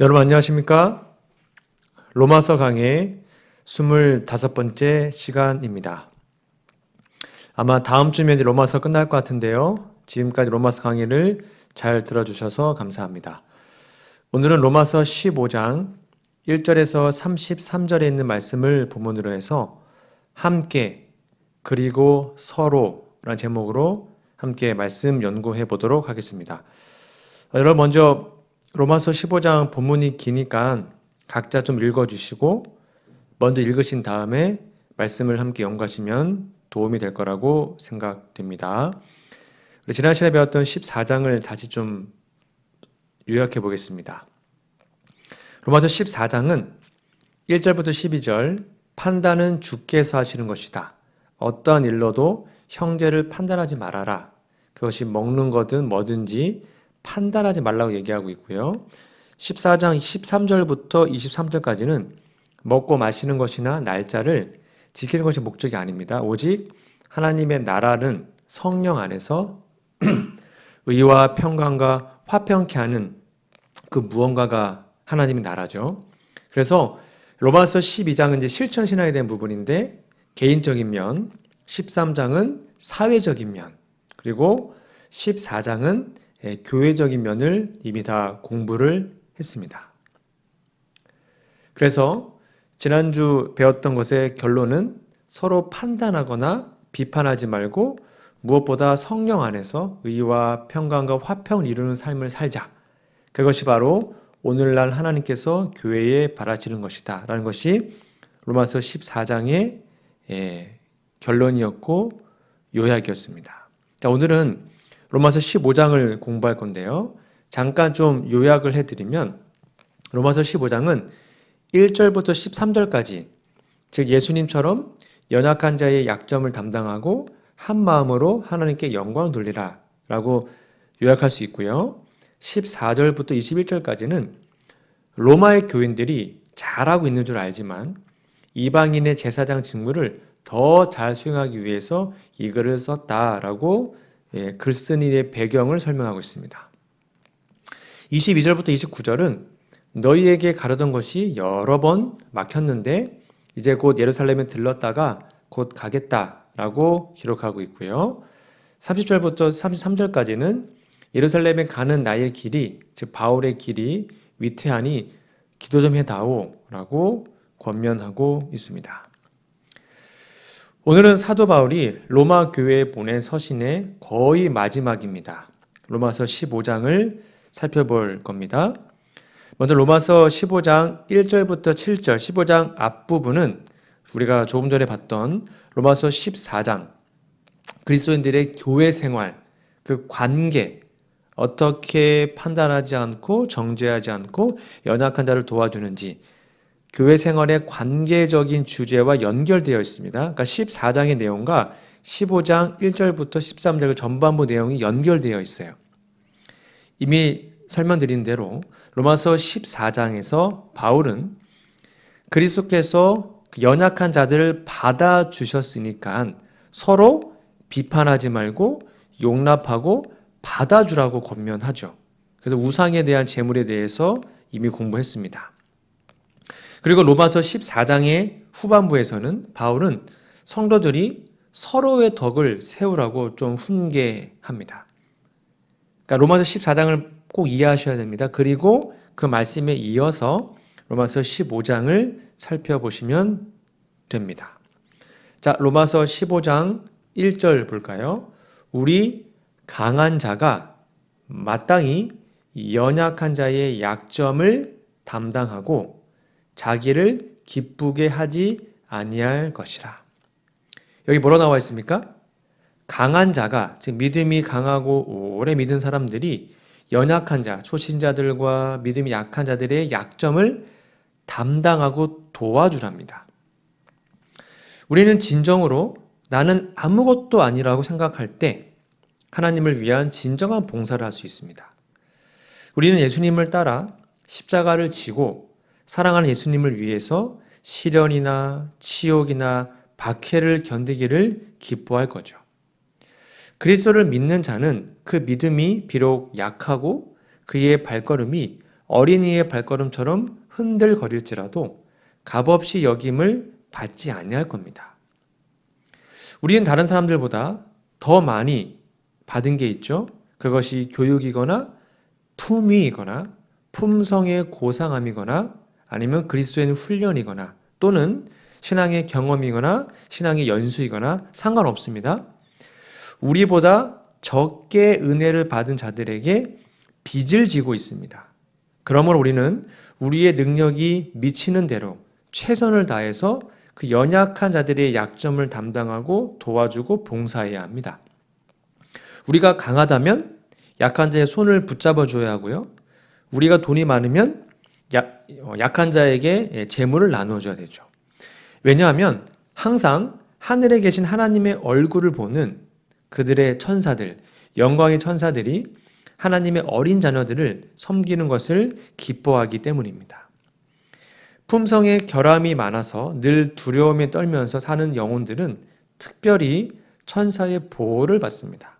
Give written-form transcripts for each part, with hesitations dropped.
여러분 안녕하십니까? 로마서 강의 25번째 시간입니다. 아마 다음 주면 이제 로마서 끝날 것 같은데요. 지금까지 로마서 강의를 잘 들어주셔서 감사합니다. 오늘은 로마서 15장 1절에서 33절에 있는 말씀을 본문으로 해서 함께 그리고 서로라는 제목으로 함께 말씀 연구해 보도록 하겠습니다. 여러분 먼저 로마서 15장 본문이 기니까 각자 좀 읽어주시고 먼저 읽으신 다음에 말씀을 함께 연구하시면 도움이 될 거라고 생각됩니다. 우리 지난 시간에 배웠던 14장을 다시 좀 요약해 보겠습니다. 로마서 14장은 1절부터 12절 판단은 주께서 하시는 것이다. 어떠한 일로도 형제를 판단하지 말아라. 그것이 먹는 거든 뭐든지 판단하지 말라고 얘기하고 있고요. 14장 13절부터 23절까지는 먹고 마시는 것이나 날짜를 지키는 것이 목적이 아닙니다. 오직 하나님의 나라는 성령 안에서 의와 평강과 화평케 하는 그 무언가가 하나님의 나라죠. 그래서 로마서 12장은 이제 실천 신앙에 대한 부분인데 개인적인 면, 13장은 사회적인 면, 그리고 14장은 교회적인 면을 이미 다 공부를 했습니다. 그래서 지난주 배웠던 것의 결론은 서로 판단하거나 비판하지 말고 무엇보다 성령 안에서 의와 평강과 화평을 이루는 삶을 살자. 그것이 바로 오늘날 하나님께서 교회에 바라시는 것이다 라는 것이 로마서 14장의 결론이었고 요약이었습니다. 자, 오늘은 로마서 15장을 공부할 건데요. 잠깐 좀 요약을 해드리면 로마서 15장은 1절부터 13절까지 즉 예수님처럼 연약한 자의 약점을 담당하고 한 마음으로 하나님께 영광을 돌리라 라고 요약할 수 있고요. 14절부터 21절까지는 로마의 교인들이 잘하고 있는 줄 알지만 이방인의 제사장 직무를 더 잘 수행하기 위해서 이 글을 썼다라고 글쓴이의 배경을 설명하고 있습니다. 22절부터 29절은 너희에게 가르던 것이 여러 번 막혔는데 이제 곧 예루살렘에 들렀다가 곧 가겠다라고 기록하고 있고요. 30절부터 33절까지는 예루살렘에 가는 나의 길이, 즉 바울의 길이 위태하니 기도 좀 해다오라고 권면하고 있습니다. 오늘은 사도 바울이 로마 교회에 보낸 서신의 거의 마지막입니다. 로마서 15장을 살펴볼 겁니다. 먼저 로마서 15장 1절부터 7절, 15장 앞부분은 우리가 조금 전에 봤던 로마서 14장, 그리스도인들의 교회 생활, 그 관계, 어떻게 판단하지 않고 정죄하지 않고 연약한 자를 도와주는지 교회 생활의 관계적인 주제와 연결되어 있습니다. 그러니까 14장의 내용과 15장 1절부터 13절 전반부 내용이 연결되어 있어요. 이미 설명드린 대로 로마서 14장에서 바울은 그리스도께서 연약한 자들을 받아주셨으니까 서로 비판하지 말고 용납하고 받아주라고 권면하죠. 그래서 우상에 대한 재물에 대해서 이미 공부했습니다. 그리고 로마서 14장의 후반부에서는 바울은 성도들이 서로의 덕을 세우라고 좀 훈계합니다. 그러니까 로마서 14장을 꼭 이해하셔야 됩니다. 그리고 그 말씀에 이어서 로마서 15장을 살펴보시면 됩니다. 자, 로마서 15장 1절 볼까요? 우리 강한 자가 마땅히 연약한 자의 약점을 담당하고 자기를 기쁘게 하지 아니할 것이라. 여기 뭐로 나와 있습니까? 강한 자가, 즉 믿음이 강하고 오래 믿은 사람들이 연약한 자, 초신자들과 믿음이 약한 자들의 약점을 담당하고 도와주랍니다. 우리는 진정으로 나는 아무것도 아니라고 생각할 때 하나님을 위한 진정한 봉사를 할 수 있습니다. 우리는 예수님을 따라 십자가를 지고 사랑하는 예수님을 위해서 시련이나 치욕이나 박해를 견디기를 기뻐할 거죠. 그리스도를 믿는 자는 그 믿음이 비록 약하고 그의 발걸음이 어린이의 발걸음처럼 흔들거릴지라도 값없이 여김을 받지 아니할 겁니다. 우리는 다른 사람들보다 더 많이 받은 게 있죠. 그것이 교육이거나 품위이거나 품성의 고상함이거나 아니면 그리스도인 훈련이거나 또는 신앙의 경험이거나 신앙의 연수이거나 상관없습니다. 우리보다 적게 은혜를 받은 자들에게 빚을 지고 있습니다. 그러므로 우리는 우리의 능력이 미치는 대로 최선을 다해서 그 연약한 자들의 약점을 담당하고 도와주고 봉사해야 합니다. 우리가 강하다면 약한 자의 손을 붙잡아 줘야 하고요. 우리가 돈이 많으면 약한 자에게 재물을 나눠줘야 되죠. 왜냐하면 항상 하늘에 계신 하나님의 얼굴을 보는 그들의 천사들, 영광의 천사들이 하나님의 어린 자녀들을 섬기는 것을 기뻐하기 때문입니다. 품성에 결함이 많아서 늘 두려움에 떨면서 사는 영혼들은 특별히 천사의 보호를 받습니다.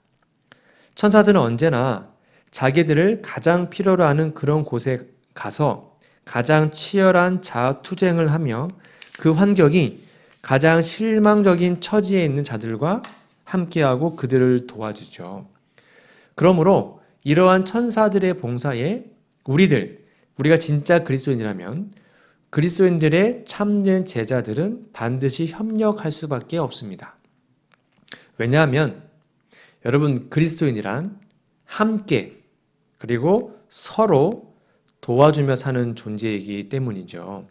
천사들은 언제나 자기들을 가장 필요로 하는 그런 곳에 가서 가장 치열한 자아투쟁을 하며 그 환경이 가장 실망적인 처지에 있는 자들과 함께하고 그들을 도와주죠. 그러므로 이러한 천사들의 봉사에 우리가 진짜 그리스도인이라면 그리스도인들의 참된 제자들은 반드시 협력할 수밖에 없습니다. 왜냐하면 여러분 그리스도인이란 함께 그리고 서로 도와주며 사는 존재이기 때문이죠.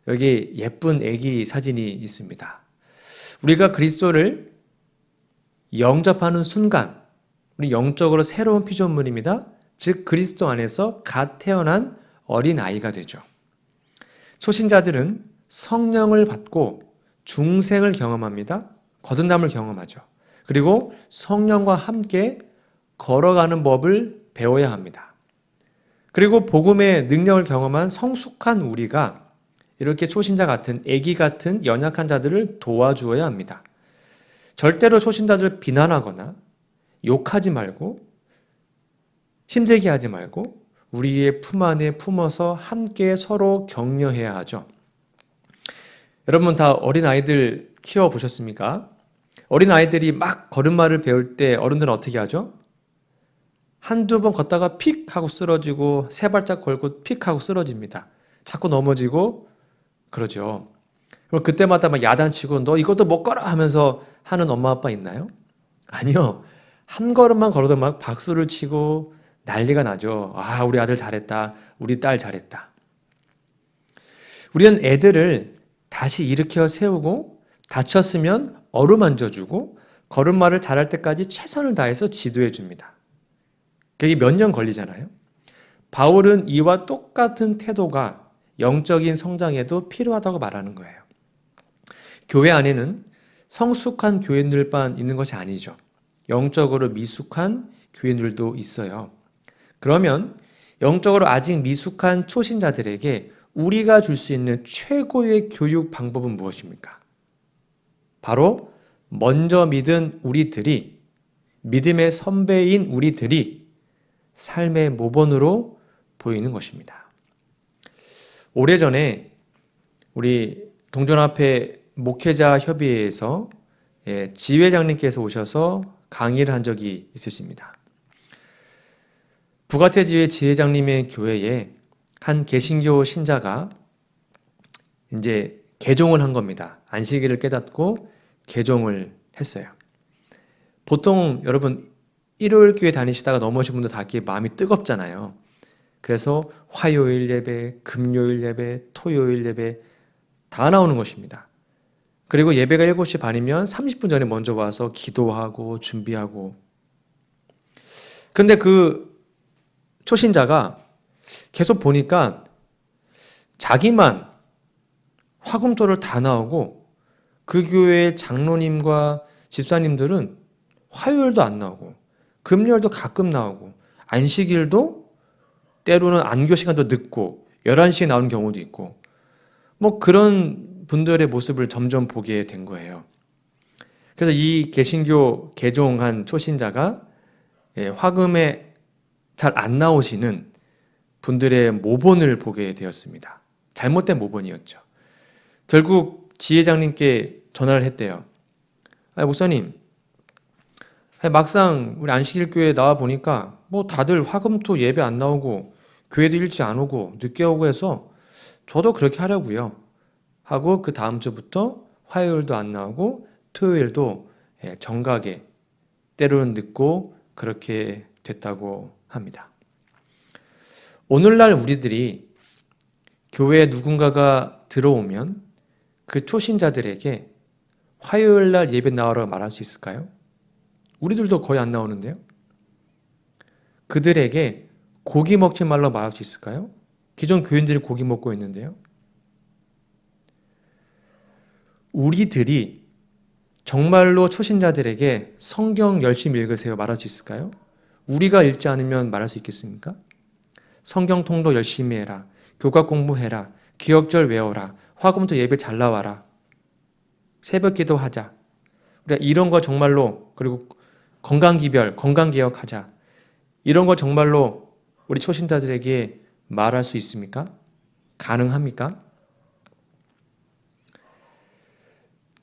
여기 예쁜 아기 사진이 있습니다. 우리가 그리스도를 영접하는 순간 우리 영적으로 새로운 피조물입니다. 즉 그리스도 안에서 갓 태어난 어린 아이가 되죠. 초신자들은 성령을 받고 중생을 경험합니다. 거듭남을 경험하죠. 그리고 성령과 함께 걸어가는 법을 배워야 합니다. 그리고 복음의 능력을 경험한 성숙한 우리가 이렇게 초신자 같은 아기 같은 연약한 자들을 도와주어야 합니다. 절대로 초신자들을 비난하거나 욕하지 말고 힘들게 하지 말고 우리의 품 안에 품어서 함께 서로 격려해야 하죠. 여러분 다 어린아이들 키워보셨습니까? 어린아이들이 막 걸음마를 배울 때 어른들은 어떻게 하죠? 한두 번 걷다가 픽 하고 쓰러지고 세 발짝 걸고 픽 하고 쓰러집니다. 자꾸 넘어지고 그러죠. 그럼 그때마다 막 야단치고 너 이것도 못 걸어 하면서 하는 엄마 아빠 있나요? 아니요. 한 걸음만 걸어도 막 박수를 치고 난리가 나죠. 아, 우리 아들 잘했다. 우리 딸 잘했다. 우리는 애들을 다시 일으켜 세우고 다쳤으면 어루만져주고 걸음마를 잘할 때까지 최선을 다해서 지도해 줍니다. 그게 몇 년 걸리잖아요. 바울은 이와 똑같은 태도가 영적인 성장에도 필요하다고 말하는 거예요. 교회 안에는 성숙한 교인들만 있는 것이 아니죠. 영적으로 미숙한 교인들도 있어요. 그러면 영적으로 아직 미숙한 초신자들에게 우리가 줄 수 있는 최고의 교육 방법은 무엇입니까? 바로 먼저 믿은 우리들이, 믿음의 선배인 우리들이 삶의 모범으로 보이는 것입니다. 오래전에 우리 동전앞에 목회자 협의회에서 지회장님께서 오셔서 강의를 한 적이 있으십니다. 부가테 지회 지회장님의 교회에 한 개신교 신자가 이제 개종을 한 겁니다. 안식일을 깨닫고 개종을 했어요. 보통 여러분 일요일 교회 다니시다가 넘어오신 분들 다 이렇게 마음이 뜨겁잖아요. 그래서 화요일 예배, 금요일 예배, 토요일 예배 다 나오는 것입니다. 그리고 예배가 7시 반이면 30분 전에 먼저 와서 기도하고 준비하고. 근데 그 초신자가 계속 보니까 자기만 화금토를 다 나오고 그 교회의 장로님과 집사님들은 화요일도 안 나오고 금요일도 가끔 나오고 안식일도 때로는 안교 시간도 늦고 11시에 나오는 경우도 있고 뭐 그런 분들의 모습을 점점 보게 된 거예요. 그래서 이 개신교 개종한 초신자가 화금에 잘 안 나오시는 분들의 모본을 보게 되었습니다. 잘못된 모본이었죠. 결국 지회장님께 전화를 했대요. 목사님, 막상 우리 안식일교회 나와 보니까 뭐 다들 화금토 예배 안 나오고 교회도 일찍 안 오고 늦게 오고 해서 저도 그렇게 하려고요. 하고 그 다음 주부터 화요일도 안 나오고 토요일도 정각에 때로는 늦고 그렇게 됐다고 합니다. 오늘날 우리들이 교회에 누군가가 들어오면 그 초신자들에게 화요일날 예배 나오라고 말할 수 있을까요? 우리들도 거의 안 나오는데요. 그들에게 고기 먹지 말라고 말할 수 있을까요? 기존 교인들이 고기 먹고 있는데요. 우리들이 정말로 초신자들에게 성경 열심히 읽으세요 말할 수 있을까요? 우리가 읽지 않으면 말할 수 있겠습니까? 성경 통독 열심히 해라. 교과 공부해라. 기억절 외워라. 화금토 예배 잘 나와라. 새벽 기도하자. 우리가 이런 거 정말로, 그리고 건강기별, 건강개혁하자. 이런 거 정말로 우리 초신자들에게 말할 수 있습니까? 가능합니까?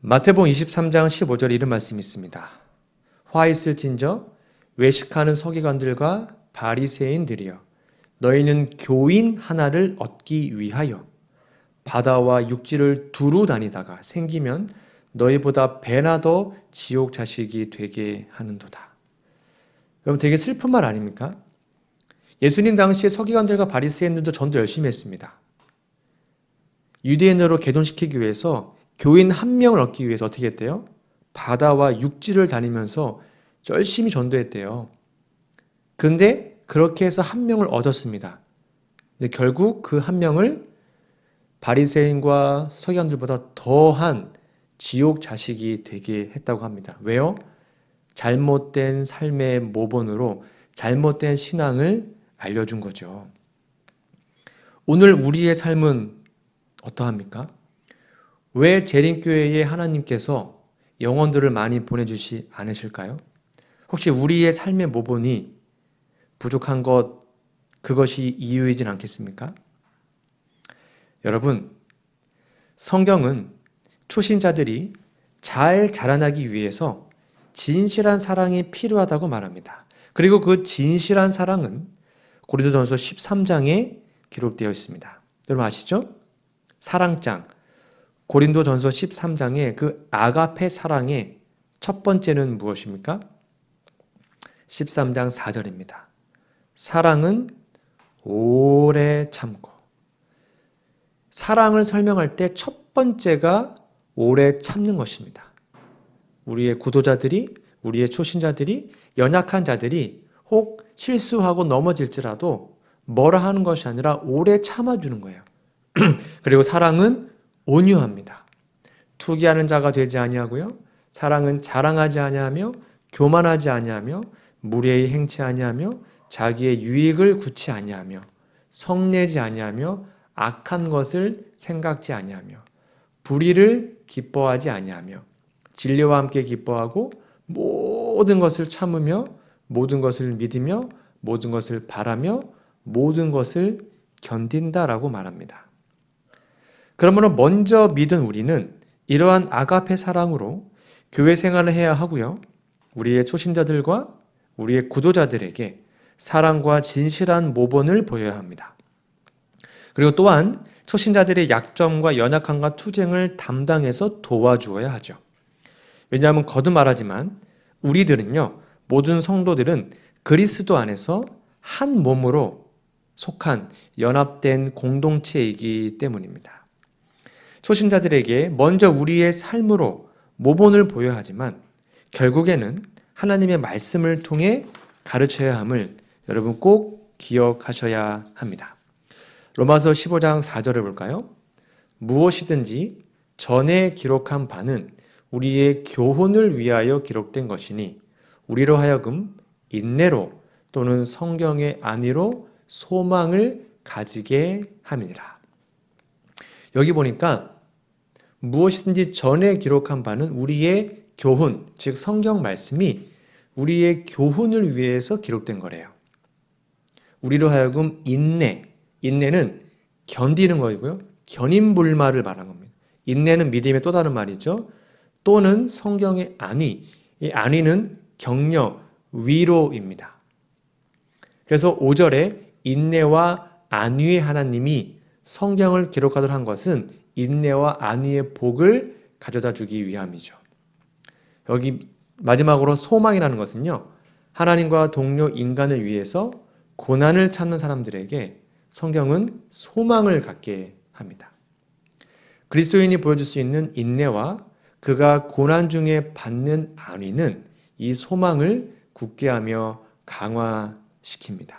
마태복음 23장 15절에 이런 말씀이 있습니다. 화 있을진저 외식하는 서기관들과 바리새인들이여 너희는 교인 하나를 얻기 위하여 바다와 육지를 두루 다니다가 생기면 너희보다 배나 더 지옥 자식이 되게 하는도다. 여러분 되게 슬픈 말 아닙니까? 예수님 당시에 서기관들과 바리새인들도 전도 열심히 했습니다. 유대인으로 개종시키기 위해서 교인 한 명을 얻기 위해서 어떻게 했대요? 바다와 육지를 다니면서 열심히 전도했대요. 그런데 그렇게 해서 한 명을 얻었습니다. 근데 결국 그 한 명을 바리새인과 서기관들보다 더한 지옥 자식이 되게 했다고 합니다. 왜요? 잘못된 삶의 모본으로 잘못된 신앙을 알려준 거죠. 오늘 우리의 삶은 어떠합니까? 왜 재림교회에 하나님께서 영혼들을 많이 보내주시 않으실까요? 혹시 우리의 삶의 모본이 부족한 것, 그것이 이유이진 않겠습니까? 여러분, 성경은 초신자들이 잘 자라나기 위해서 진실한 사랑이 필요하다고 말합니다. 그리고 그 진실한 사랑은 고린도전서 13장에 기록되어 있습니다. 여러분 아시죠? 사랑장. 고린도전서 13장의 그 아가페 사랑의 첫 번째는 무엇입니까? 13장 4절입니다. 사랑은 오래 참고. 사랑을 설명할 때 첫 번째가 오래 참는 것입니다. 우리의 구도자들이, 우리의 초신자들이, 연약한 자들이 혹 실수하고 넘어질지라도 뭐라 하는 것이 아니라 오래 참아주는 거예요. 그리고 사랑은 온유합니다. 투기하는 자가 되지 아니하고요. 사랑은 자랑하지 아니하며 교만하지 아니하며 무례히 행치 아니하며 자기의 유익을 구치 아니하며 성내지 아니하며 악한 것을 생각지 아니하며 불의를 기뻐하지 아니하며 진리와 함께 기뻐하고 모든 것을 참으며 모든 것을 믿으며 모든 것을 바라며 모든 것을 견딘다라고 말합니다. 그러므로 먼저 믿은 우리는 이러한 아가페 사랑으로 교회 생활을 해야 하고요. 우리의 초신자들과 우리의 구도자들에게 사랑과 진실한 모본을 보여야 합니다. 그리고 또한 초신자들의 약점과 연약함과 투쟁을 담당해서 도와주어야 하죠. 왜냐하면 거듭 말하지만 우리들은요, 모든 성도들은 그리스도 안에서 한 몸으로 속한 연합된 공동체이기 때문입니다. 초신자들에게 먼저 우리의 삶으로 모본을 보여야 하지만 결국에는 하나님의 말씀을 통해 가르쳐야 함을 여러분 꼭 기억하셔야 합니다. 로마서 15장 4절을 볼까요? 무엇이든지 전에 기록한 바는 우리의 교훈을 위하여 기록된 것이니 우리로 하여금 인내로 또는 성경의 안위로 소망을 가지게 함이니라. 여기 보니까 무엇이든지 전에 기록한 바는 우리의 교훈, 즉 성경 말씀이 우리의 교훈을 위해서 기록된 거래요. 우리로 하여금 인내, 인내는 견디는 거이고요. 견인불말을 말한 겁니다. 인내는 믿음의 또 다른 말이죠. 또는 성경의 안위, 이 안위는 격려, 위로입니다. 그래서 5절에 인내와 안위의 하나님이 성경을 기록하도록 한 것은 인내와 안위의 복을 가져다 주기 위함이죠. 여기 마지막으로 소망이라는 것은요. 하나님과 동료 인간을 위해서 고난을 참는 사람들에게 성경은 소망을 갖게 합니다. 그리스도인이 보여줄 수 있는 인내와 그가 고난 중에 받는 안위는 이 소망을 굳게 하며 강화시킵니다.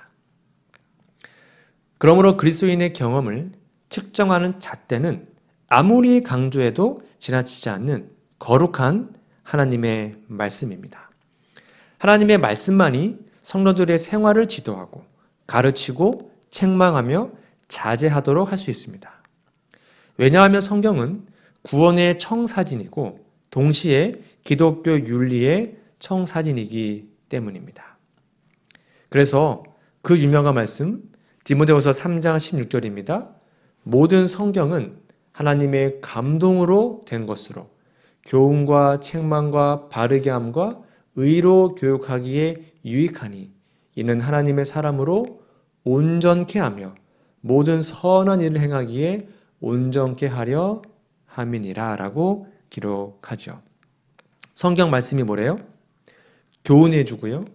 그러므로 그리스도인의 경험을 측정하는 잣대는 아무리 강조해도 지나치지 않는 거룩한 하나님의 말씀입니다. 하나님의 말씀만이 성도들의 생활을 지도하고 가르치고 책망하며 자제하도록 할 수 있습니다. 왜냐하면 성경은 구원의 청사진이고 동시에 기독교 윤리의 청사진이기 때문입니다. 그래서 그 유명한 말씀 디모데후서 3장 16절입니다. 모든 성경은 하나님의 감동으로 된 것으로 교훈과 책망과 바르게 함과 의로 교육하기에 유익하니 이는 하나님의 사람으로 온전케 하며 모든 선한 일을 행하기에 온전케 하려 함이니라 라고 기록하죠. 성경 말씀이 뭐래요? 교훈해주고요.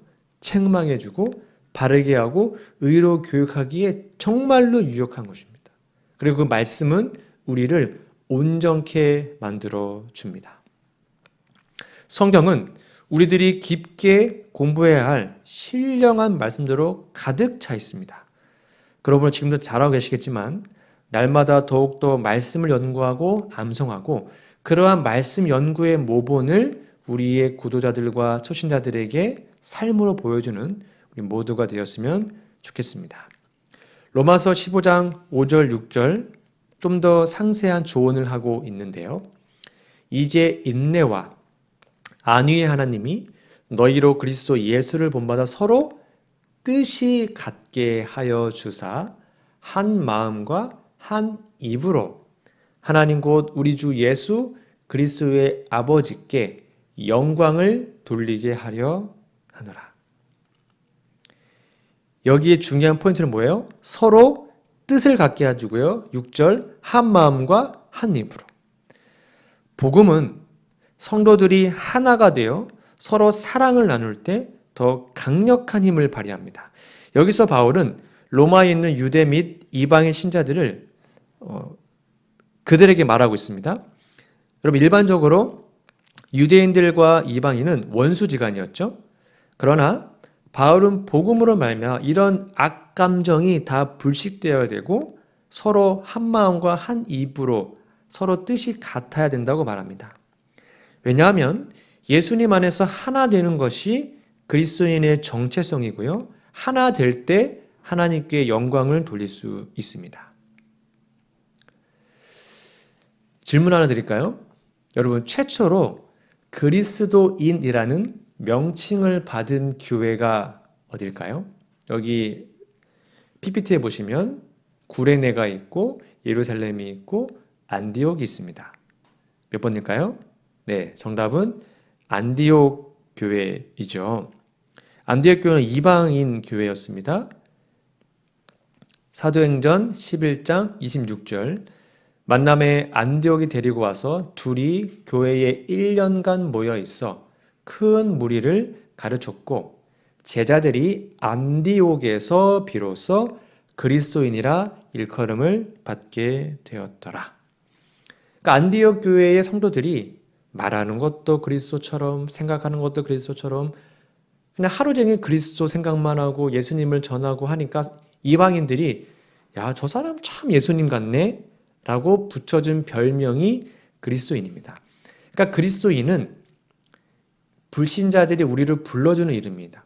책망해주고 바르게 하고 의로 교육하기에 정말로 유익한 것입니다. 그리고 그 말씀은 우리를 온전케 만들어 줍니다. 성경은 우리들이 깊게 공부해야 할 신령한 말씀대로 가득 차 있습니다. 그러므로 지금도 잘하고 계시겠지만 날마다 더욱더 말씀을 연구하고 암송하고 그러한 말씀 연구의 모본을 우리의 구도자들과 초신자들에게 삶으로 보여주는 우리 모두가 되었으면 좋겠습니다. 로마서 15장 5절 6절 좀 더 상세한 조언을 하고 있는데요. 이제 인내와 안위의 하나님이 너희로 그리스도 예수를 본받아 서로 뜻이 같게 하여 주사 한 마음과 한 입으로 하나님 곧 우리 주 예수 그리스도의 아버지께 영광을 돌리게 하려 하노라. 여기에 중요한 포인트는 뭐예요? 서로 뜻을 갖게 해주고요. 6절 한 마음과 한 입으로. 복음은 성도들이 하나가 되어 서로 사랑을 나눌 때 더 강력한 힘을 발휘합니다. 여기서 바울은 로마에 있는 유대 및 이방인 신자들을 그들에게 말하고 있습니다. 여러분 일반적으로 유대인들과 이방인은 원수지간이었죠. 그러나 바울은 복음으로 말미암아 이런 악감정이 다 불식되어야 되고 서로 한 마음과 한 입으로 서로 뜻이 같아야 된다고 말합니다. 왜냐하면 예수님 안에서 하나 되는 것이 그리스도인의 정체성이고요. 하나 될 때 하나님께 영광을 돌릴 수 있습니다. 질문 하나 드릴까요? 여러분 최초로 그리스도인이라는 명칭을 받은 교회가 어딜까요? 여기 PPT에 보시면 구레네가 있고 예루살렘이 있고 안디옥이 있습니다. 몇 번일까요? 네, 정답은 안디옥 교회이죠. 안디옥 교회는 이방인 교회였습니다. 사도행전 11장 26절 만남에 안디옥이 데리고 와서 둘이 교회에 1년간 모여 있어 큰 무리를 가르쳤고 제자들이 안디옥에서 비로소 그리스도인이라 일컬음을 받게 되었더라. 그러니까 안디옥 교회의 성도들이 말하는 것도 그리스도처럼 생각하는 것도 그리스도처럼 그냥 하루 종일 그리스도 생각만 하고 예수님을 전하고 하니까 이방인들이 야, 저 사람 참 예수님 같네 라고 붙여준 별명이 그리스도인입니다. 그러니까 그리스도인은 불신자들이 우리를 불러주는 이름입니다.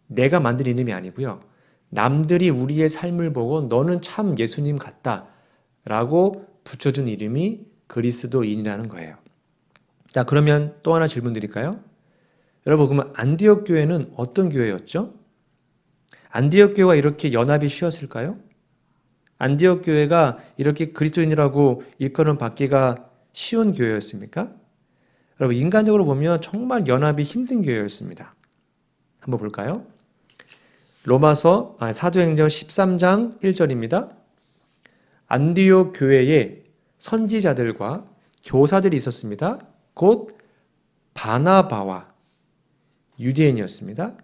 내가 만든 이름이 아니고요. 남들이 우리의 삶을 보고 너는 참 예수님 같다 라고 붙여준 이름이 그리스도인이라는 거예요. 자, 그러면 또 하나 질문 드릴까요? 여러분, 그러면 안디옥 교회는 어떤 교회였죠? 안디옥 교회가 이렇게 연합이 쉬웠을까요? 안디옥 교회가 이렇게 그리스도인이라고 일컬음 받기가 쉬운 교회였습니까? 여러분, 인간적으로 보면 정말 연합이 힘든 교회였습니다. 한번 볼까요? 사도행전 13장 1절입니다. 안디옥 교회에 선지자들과 교사들이 있었습니다. 곧 바나바와 유대인이었습니다.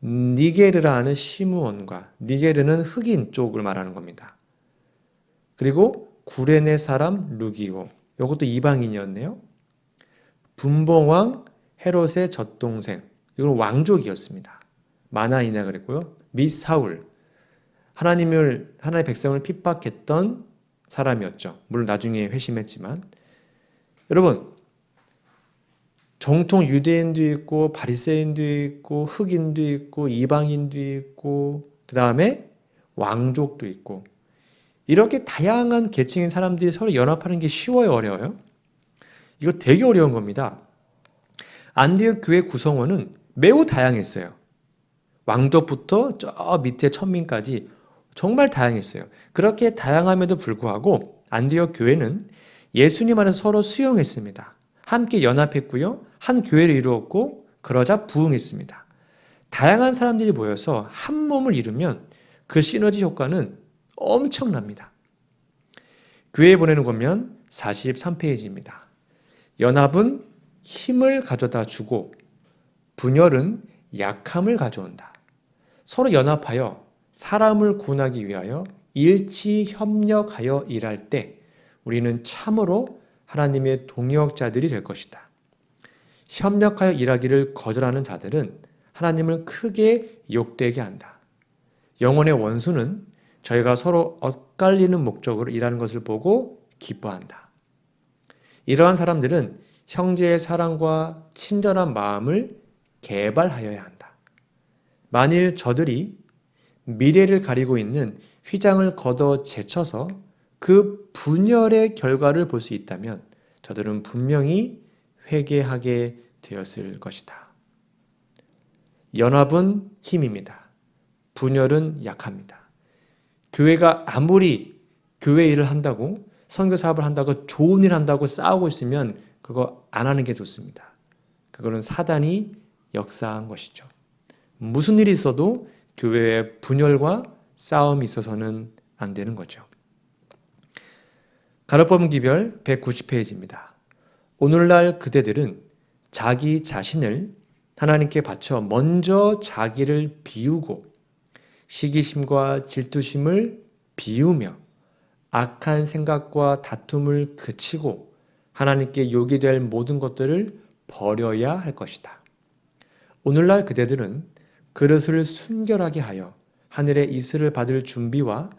니게르라 하는 시므온과, 니게르는 흑인 쪽을 말하는 겁니다. 그리고 구레네 사람 루기오, 이것도 이방인이었네요. 분봉왕 헤롯의 젖동생, 이건 왕족이었습니다. 마나이나 그랬고요. 및 사울, 하나님의 백성을 핍박했던 사람이었죠. 물론 나중에 회심했지만. 여러분, 정통 유대인도 있고 바리새인도 있고 흑인도 있고 이방인도 있고 그 다음에 왕족도 있고, 이렇게 다양한 계층의 사람들이 서로 연합하는 게 쉬워요, 어려워요? 이거 되게 어려운 겁니다. 안디옥 교회 구성원은 매우 다양했어요. 왕족부터 저 밑에 천민까지 정말 다양했어요. 그렇게 다양함에도 불구하고 안디옥 교회는 예수님 안에서 서로 수용했습니다. 함께 연합했고요. 한 교회를 이루었고 그러자 부흥했습니다. 다양한 사람들이 모여서 한 몸을 이루면 그 시너지 효과는 엄청납니다. 교회에 보내는 거면 43페이지입니다. 연합은 힘을 가져다 주고 분열은 약함을 가져온다. 서로 연합하여 사람을 구원하기 위하여 일치 협력하여 일할 때 우리는 참으로 하나님의 동역자들이 될 것이다. 협력하여 일하기를 거절하는 자들은 하나님을 크게 욕되게 한다. 영혼의 원수는 저희가 서로 엇갈리는 목적으로 일하는 것을 보고 기뻐한다. 이러한 사람들은 형제의 사랑과 친절한 마음을 개발하여야 한다. 만일 저들이 미래를 가리고 있는 휘장을 걷어 제쳐서 그 분열의 결과를 볼 수 있다면 저들은 분명히 회개하게 되었을 것이다. 연합은 힘입니다. 분열은 약합니다. 교회가 아무리 교회 일을 한다고, 선교 사업을 한다고, 좋은 일 한다고 싸우고 있으면 그거 안 하는 게 좋습니다. 그거는 사단이 역사한 것이죠. 무슨 일이 있어도 교회의 분열과 싸움이 있어서는 안 되는 거죠. 가르법 기별 190페이지입니다. 오늘날 그대들은 자기 자신을 하나님께 바쳐 먼저 자기를 비우고 시기심과 질투심을 비우며 악한 생각과 다툼을 그치고 하나님께 욕이 될 모든 것들을 버려야 할 것이다. 오늘날 그대들은 그릇을 순결하게 하여 하늘의 이슬을 받을 준비와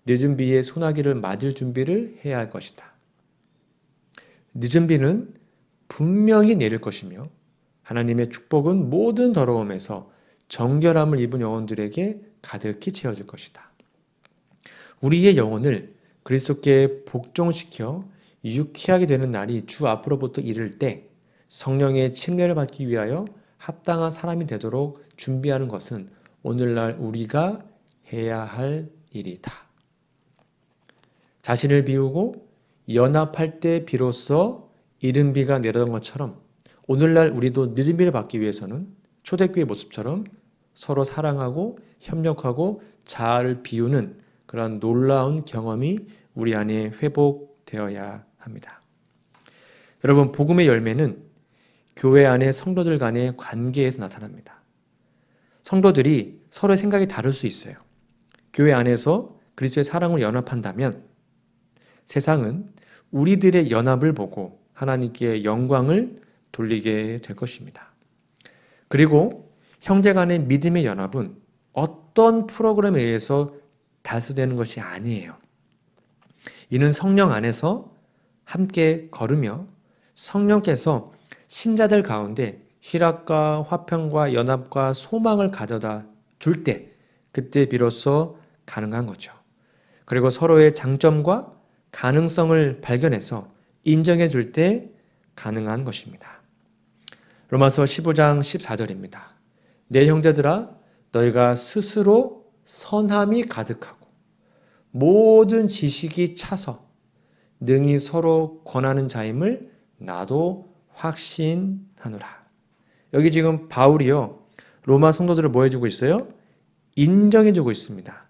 늦은 비에 소나기를 맞을 준비를 해야 할 것이다. 늦은 비는 분명히 내릴 것이며 하나님의 축복은 모든 더러움에서 정결함을 입은 영혼들에게 가득히 채워질 것이다. 우리의 영혼을 그리스도께 복종시켜 유쾌하게 되는 날이 주 앞으로부터 이를 때 성령의 침례를 받기 위하여 합당한 사람이 되도록 준비하는 것은 오늘날 우리가 해야 할 일이다. 자신을 비우고 연합할 때 비로소 이른 비가 내려던 것처럼 오늘날 우리도 늦은 비를 받기 위해서는 초대교회 모습처럼 서로 사랑하고 협력하고 자아를 비우는 그런 놀라운 경험이 우리 안에 회복되어야 합니다. 여러분, 복음의 열매는 교회 안의 성도들 간의 관계에서 나타납니다. 성도들이 서로의 생각이 다를 수 있어요. 교회 안에서 그리스도의 사랑으로 연합한다면 세상은 우리들의 연합을 보고 하나님께 영광을 돌리게 될 것입니다. 그리고 형제 간의 믿음의 연합은 어떤 프로그램에 의해서 달성되는 것이 아니에요. 이는 성령 안에서 함께 걸으며 성령께서 신자들 가운데 희락과 화평과 연합과 소망을 가져다 줄 때, 그때 비로소 가능한 거죠. 그리고 서로의 장점과 가능성을 발견해서 인정해 줄 때 가능한 것입니다. 로마서 15장 14절입니다. 내 형제들아, 너희가 스스로 선함이 가득하고 모든 지식이 차서 능히 서로 권하는 자임을 나도 확신하노라. 여기 지금 바울이요, 로마 성도들을 뭐 해주고 있어요? 인정해주고 있습니다.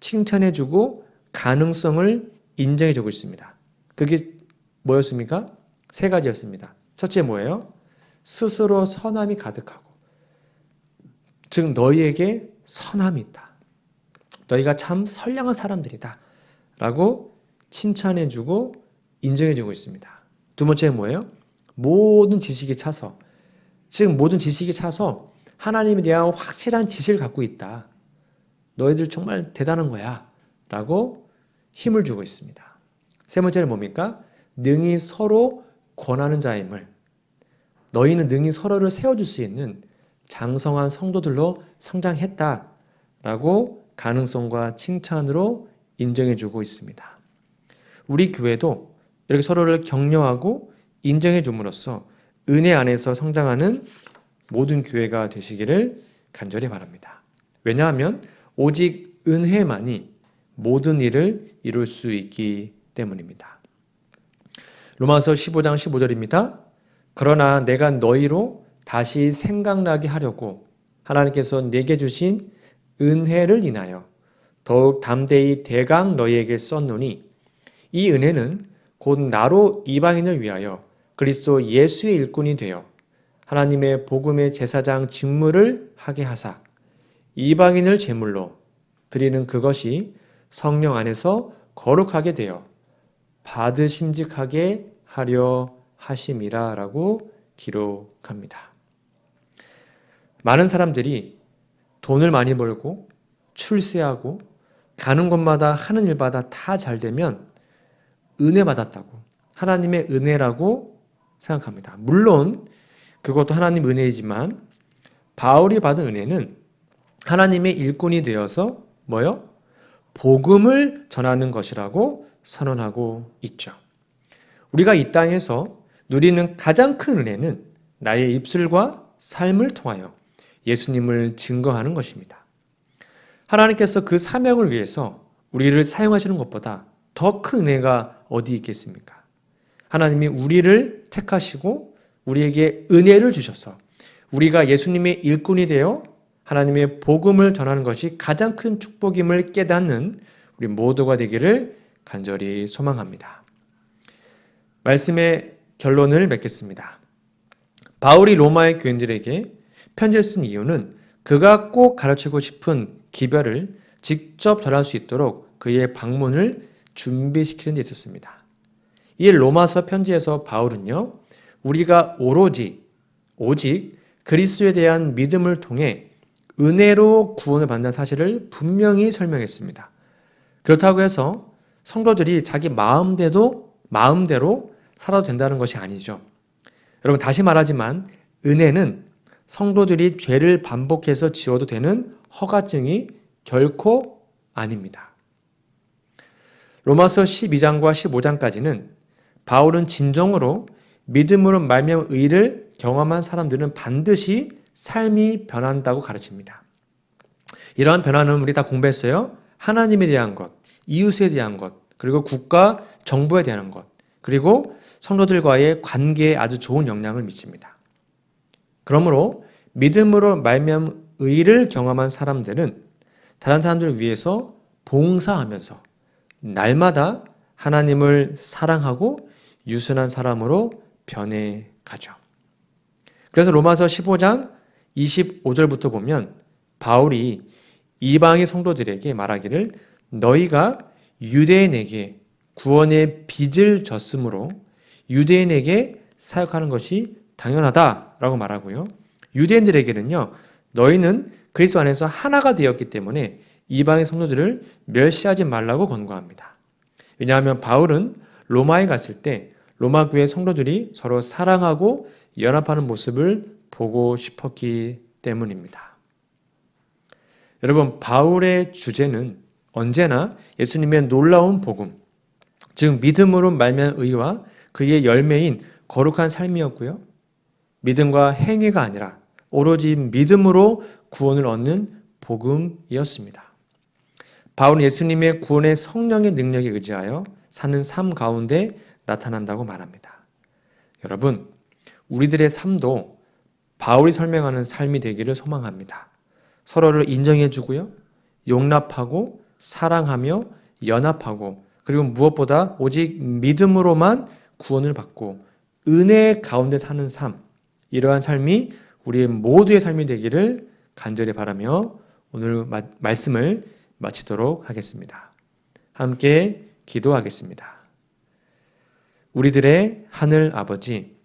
칭찬해주고 가능성을 인정해주고 있습니다. 그게 뭐였습니까? 세 가지였습니다. 첫째 뭐예요? 스스로 선함이 가득하고, 즉 너희에게 선함이 있다. 너희가 참 선량한 사람들이다. 라고 칭찬해주고 인정해주고 있습니다. 두 번째 뭐예요? 모든 지식이 차서, 즉 모든 지식이 차서 하나님에 대한 확실한 지식을 갖고 있다. 너희들 정말 대단한 거야. 라고 힘을 주고 있습니다. 세 번째는 뭡니까? 능히 서로 권하는 자임을, 너희는 능히 서로를 세워줄 수 있는 장성한 성도들로 성장했다라고 가능성과 칭찬으로 인정해주고 있습니다. 우리 교회도 이렇게 서로를 격려하고 인정해줌으로써 은혜 안에서 성장하는 모든 교회가 되시기를 간절히 바랍니다. 왜냐하면 오직 은혜만이 모든 일을 이룰 수 있기 때문입니다. 로마서 15장 15절입니다. 그러나 내가 너희로 다시 생각나게 하려고 하나님께서 내게 주신 은혜를 인하여 더욱 담대히 대강 너희에게 썼노니, 이 은혜는 곧 나로 이방인을 위하여 그리스도 예수의 일꾼이 되어 하나님의 복음의 제사장 직무를 하게 하사 이방인을 제물로 드리는 그것이 성령 안에서 거룩하게 되어 받으심직하게 하려 하심이라 라고 기록합니다. 많은 사람들이 돈을 많이 벌고 출세하고 가는 곳마다 하는 일마다 다 잘 되면 은혜 받았다고, 하나님의 은혜라고 생각합니다. 물론 그것도 하나님 은혜이지만 바울이 받은 은혜는 하나님의 일꾼이 되어서 뭐요? 복음을 전하는 것이라고 선언하고 있죠. 우리가 이 땅에서 누리는 가장 큰 은혜는 나의 입술과 삶을 통하여 예수님을 증거하는 것입니다. 하나님께서 그 사명을 위해서 우리를 사용하시는 것보다 더 큰 은혜가 어디 있겠습니까? 하나님이 우리를 택하시고 우리에게 은혜를 주셔서 우리가 예수님의 일꾼이 되어 하나님의 복음을 전하는 것이 가장 큰 축복임을 깨닫는 우리 모두가 되기를 간절히 소망합니다. 말씀의 결론을 맺겠습니다. 바울이 로마의 교인들에게 편지를 쓴 이유는 그가 꼭 가르치고 싶은 기별을 직접 전할 수 있도록 그의 방문을 준비시키는 데 있었습니다. 이 로마서 편지에서 바울은요, 우리가 오직 그리스도에 대한 믿음을 통해 은혜로 구원을 받는 사실을 분명히 설명했습니다. 그렇다고 해서 성도들이 자기 마음대로 살아도 된다는 것이 아니죠. 여러분, 다시 말하지만 은혜는 성도들이 죄를 반복해서 지어도 되는 허가증이 결코 아닙니다. 로마서 12장과 15장까지는 바울은 진정으로 믿음으로 말미암은 의를 경험한 사람들은 반드시 삶이 변한다고 가르칩니다. 이러한 변화는 우리 다 공부했어요. 하나님에 대한 것, 이웃에 대한 것, 그리고 국가, 정부에 대한 것, 그리고 성도들과의 관계에 아주 좋은 영향을 미칩니다. 그러므로 믿음으로 말미암은 의를 경험한 사람들은 다른 사람들을 위해서 봉사하면서 날마다 하나님을 사랑하고 유순한 사람으로 변해가죠. 그래서 로마서 15장 25절부터 보면 바울이 이방의 성도들에게 말하기를 너희가 유대인에게 구원의 빚을 졌으므로 유대인에게 사역하는 것이 당연하다라고 말하고요. 유대인들에게는요, 너희는 그리스도 안에서 하나가 되었기 때문에 이방의 성도들을 멸시하지 말라고 권고합니다. 왜냐하면 바울은 로마에 갔을 때 로마 교회 성도들이 서로 사랑하고 연합하는 모습을 보고 싶었기 때문입니다. 여러분, 바울의 주제는 언제나 예수님의 놀라운 복음, 즉 믿음으로 말미암은 의와 그의 열매인 거룩한 삶이었고요. 믿음과 행위가 아니라 오로지 믿음으로 구원을 얻는 복음이었습니다. 바울은 예수님의 구원의 성령의 능력에 의지하여 사는 삶 가운데 나타난다고 말합니다. 여러분, 우리들의 삶도 바울이 설명하는 삶이 되기를 소망합니다. 서로를 인정해주고요, 용납하고 사랑하며 연합하고, 그리고 무엇보다 오직 믿음으로만 구원을 받고 은혜 가운데 사는 삶, 이러한 삶이 우리의 모두의 삶이 되기를 간절히 바라며 오늘 말씀을 마치도록 하겠습니다. 함께 기도하겠습니다. 우리들의 하늘 아버지,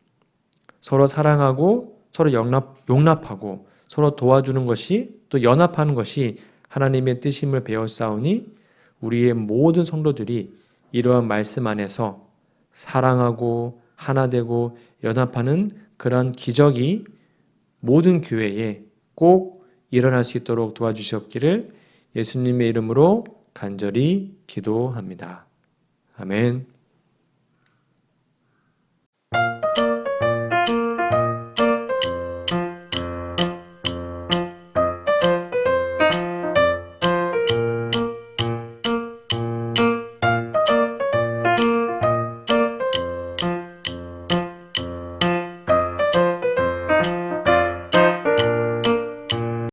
서로 사랑하고 서로 용납하고 서로 도와주는 것이, 또 연합하는 것이 하나님의 뜻임을 배웠사오니 우리의 모든 성도들이 이러한 말씀 안에서 사랑하고 하나 되고 연합하는 그러한 기적이 모든 교회에 꼭 일어날 수 있도록 도와주시옵기를 예수님의 이름으로 간절히 기도합니다. 아멘.